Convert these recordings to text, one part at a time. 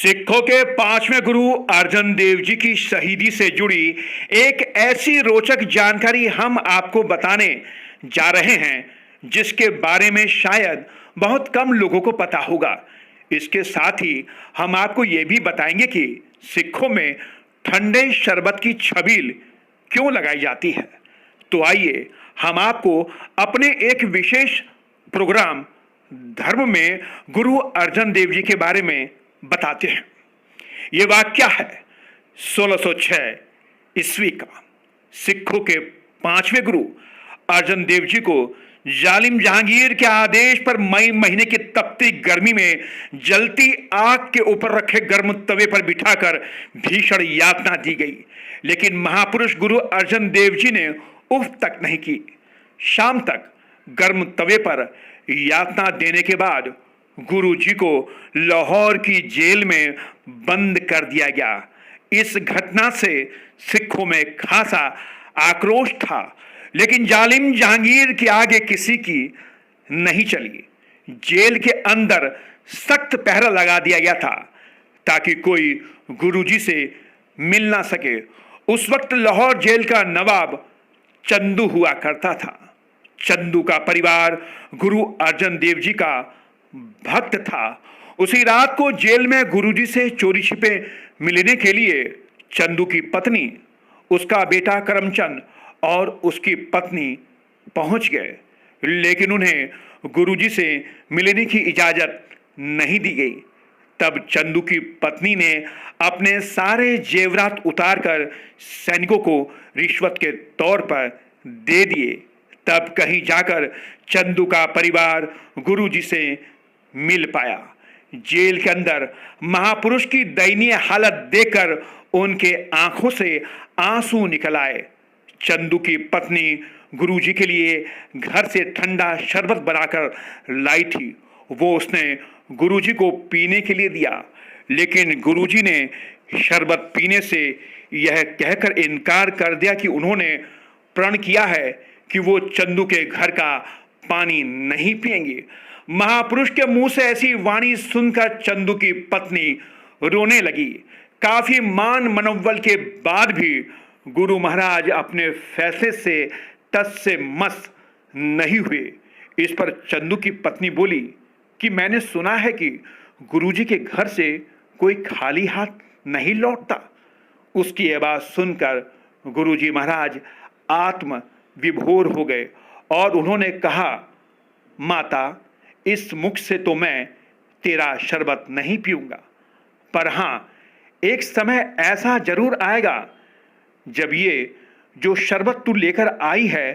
सिखों के पांचवें गुरु अर्जन देव जी की शहीदी से जुड़ी एक ऐसी रोचक जानकारी हम आपको बताने जा रहे हैं जिसके बारे में शायद बहुत कम लोगों को पता होगा। इसके साथ ही हम आपको यह भी बताएंगे कि सिखों में ठंडे शरबत की छबील क्यों लगाई जाती है। तो आइए हम आपको अपने एक विशेष प्रोग्राम धर्म में गुरु अर्जन देव जी के बारे में बताते हैं। यह वाक्य है 1606 ईस्वी का। सिखों के पांचवें गुरु अर्जन देव जी को जालिम जहांगीर के आदेश पर मई महीने की तपती गर्मी में जलती आग के ऊपर रखे गर्म तवे पर बिठाकर भीषण यातना दी गई, लेकिन महापुरुष गुरु अर्जन देव जी ने उफ तक नहीं की। शाम तक गर्म तवे पर यातना देने के बाद गुरु जी को लाहौर की जेल में बंद कर दिया गया। इस घटना से सिखों में खासा आक्रोश था, लेकिन जालिम जहांगीर के आगे किसी की नहीं चली। जेल के अंदर सख्त पहरा लगा दिया गया था ताकि कोई गुरुजी से मिल ना सके। उस वक्त लाहौर जेल का नवाब चंदू हुआ करता था। चंदू का परिवार गुरु अर्जन देव जी का भक्त था। उसी रात को जेल में गुरुजी से चोरी छिपे मिलने के लिए चंदू की पत्नी, उसका बेटा करमचंद और उसकी पत्नी पहुंच गए, लेकिन उन्हें गुरुजी से मिलने की इजाजत नहीं दी गई। तब चंदू की पत्नी ने अपने सारे जेवरात उतारकर सैनिकों को रिश्वत के तौर पर दे दिए। तब कहीं जाकर चंदू का परिवार गुरुजी से मिल पाया। जेल के अंदर महापुरुष की दयनीय हालत देखकर उनके आंखों से आंसू निकल आए। चंदू की पत्नी गुरुजी के लिए घर से ठंडा शरबत बनाकर लाई थी। वो उसने गुरुजी को पीने के लिए दिया, लेकिन गुरुजी ने शरबत पीने से यह कहकर इनकार कर दिया कि उन्होंने प्रण किया है कि वो चंदू के घर का पानी नहीं पिएंगे। महापुरुष के मुंह से ऐसी वाणी सुनकर चंदू की पत्नी रोने लगी। काफी मान मनोबल के बाद भी गुरु महाराज अपने फैसले से टस से मस नहीं हुए। इस पर चंदू की पत्नी बोली कि मैंने सुना है कि गुरुजी के घर से कोई खाली हाथ नहीं लौटता। उसकी यह बात सुनकर गुरुजी महाराज आत्म विभोर हो गए और उन्होंने कहा, माता, इस मुख से तो मैं तेरा शरबत नहीं पीऊंगा, पर हां, एक समय ऐसा जरूर आएगा जब ये जो शरबत तू लेकर आई है,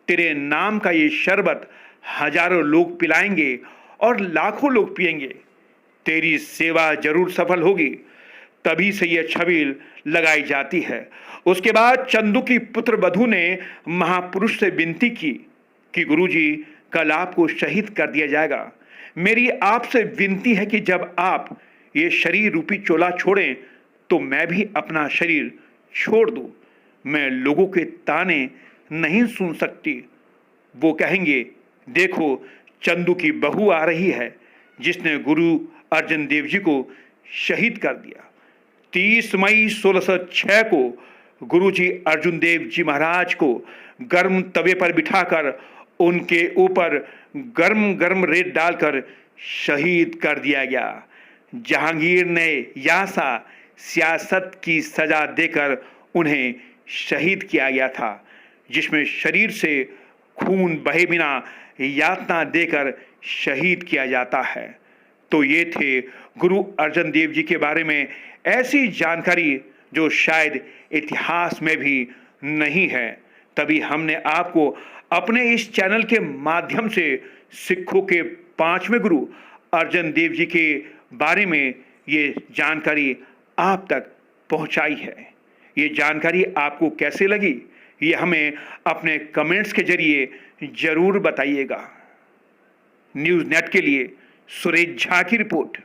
तेरे नाम का ये शरबत हजारों लोग पिलाएंगे और लाखों लोग पिएंगे। तेरी सेवा जरूर सफल होगी। तभी से यह छबील लगाई जाती है। उसके बाद चंदू की पुत्र वधू ने महापुरुष से विनती की कि गुरुजी, कल आपको शहीद कर दिया जाएगा। मेरी आपसे विनती है कि जब आप ये शरीर रूपी चोला छोड़ें तो मैं भी अपना शरीर छोड़ दूं। मैं लोगों के ताने नहीं सुन सकती। वो कहेंगे, देखो चंदू की बहू आ रही है जिसने गुरु अर्जन देव जी को शहीद कर दिया। 30 मई 1606 को गुरुजी अर्जुन देव जी महाराज को गर्म तवे पर बिठाकर उनके ऊपर गर्म गर्म रेत डालकर शहीद कर दिया गया। जहांगीर ने यासा सियासत की सजा देकर उन्हें शहीद किया गया था, जिसमें शरीर से खून बहे बिना यातना देकर शहीद किया जाता है। तो ये थे गुरु अर्जन देव जी के बारे में ऐसी जानकारी जो शायद इतिहास में भी नहीं है। तभी हमने आपको अपने इस चैनल के माध्यम से सिखों के पांचवें गुरु अर्जन देव जी के बारे में ये जानकारी आप तक पहुंचाई है। ये जानकारी आपको कैसे लगी, ये हमें अपने कमेंट्स के जरिए जरूर बताइएगा। न्यूज़ नेट के लिए सुरेश झा की रिपोर्ट।